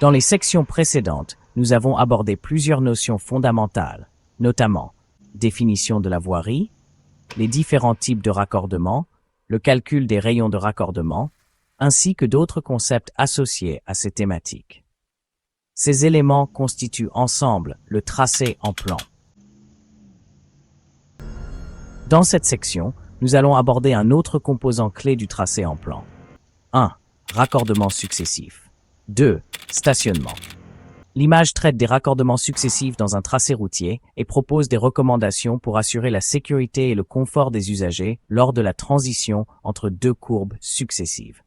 Dans les sections précédentes, nous avons abordé plusieurs notions fondamentales, notamment définition de la voirie, les différents types de raccordement, le calcul des rayons de raccordement, ainsi que d'autres concepts associés à ces thématiques. Ces éléments constituent ensemble le tracé en plan. Dans cette section, nous allons aborder un autre composant clé du tracé en plan. 1. Raccordement successif. 2. Stationnement. L'image traite des raccordements successifs dans un tracé routier et propose des recommandations pour assurer la sécurité et le confort des usagers lors de la transition entre deux courbes successives.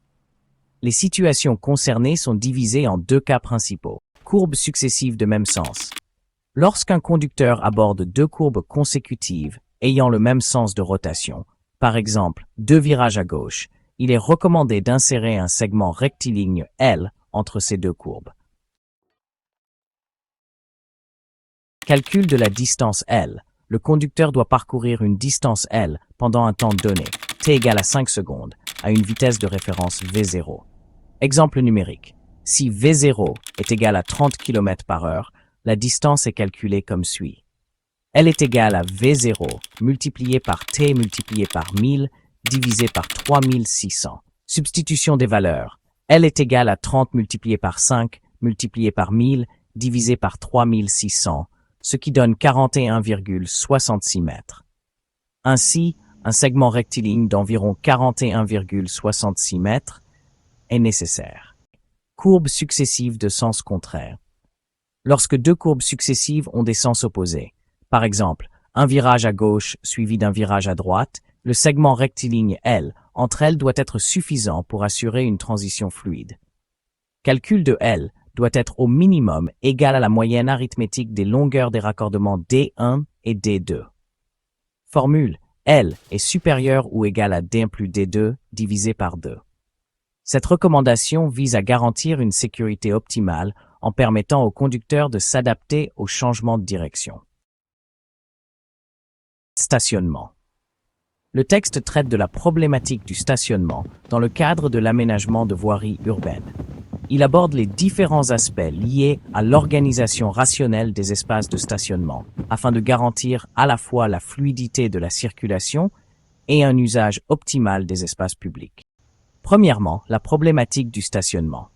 Les situations concernées sont divisées en deux cas principaux. Courbes successives de même sens. Lorsqu'un conducteur aborde deux courbes consécutives ayant le même sens de rotation, par exemple deux virages à gauche, il est recommandé d'insérer un segment rectiligne L entre ces deux courbes. Calcul de la distance L. Le conducteur doit parcourir une distance L pendant un temps donné, t égale à 5 secondes, à une vitesse de référence V0. Exemple numérique. Si V0 est égal à 30 km/h, la distance est calculée comme suit. L est égal à V0 multiplié par T multiplié par 1000 divisé par 3600. Substitution des valeurs. L est égal à 30 multiplié par 5 multiplié par 1000 divisé par 3600, ce qui donne 41,66 mètres. Ainsi, un segment rectiligne d'environ 41,66 mètres est nécessaire. Courbes successives de sens contraire. Lorsque deux courbes successives ont des sens opposés, par exemple, un virage à gauche suivi d'un virage à droite, le segment rectiligne L entre elles doit être suffisant pour assurer une transition fluide. Calcul de L doit être au minimum égal à la moyenne arithmétique des longueurs des raccordements D1 et D2. Formule L est supérieur ou égal à D1 plus D2 divisé par 2. Cette recommandation vise à garantir une sécurité optimale en permettant au conducteur de s'adapter aux changements de direction. Stationnement. Le texte traite de la problématique du stationnement dans le cadre de l'aménagement de voiries urbaines. Il aborde les différents aspects liés à l'organisation rationnelle des espaces de stationnement, afin de garantir à la fois la fluidité de la circulation et un usage optimal des espaces publics. Premièrement, la problématique du stationnement.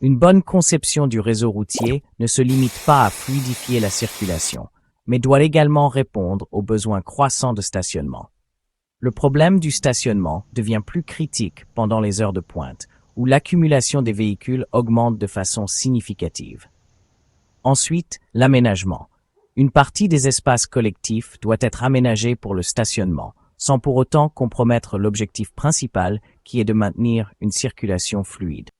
Une bonne conception du réseau routier ne se limite pas à fluidifier la circulation, mais doit également répondre aux besoins croissants de stationnement. Le problème du stationnement devient plus critique pendant les heures de pointe, où l'accumulation des véhicules augmente de façon significative. Ensuite, l'aménagement. Une partie des espaces collectifs doit être aménagée pour le stationnement, sans pour autant compromettre l'objectif principal qui est de maintenir une circulation fluide.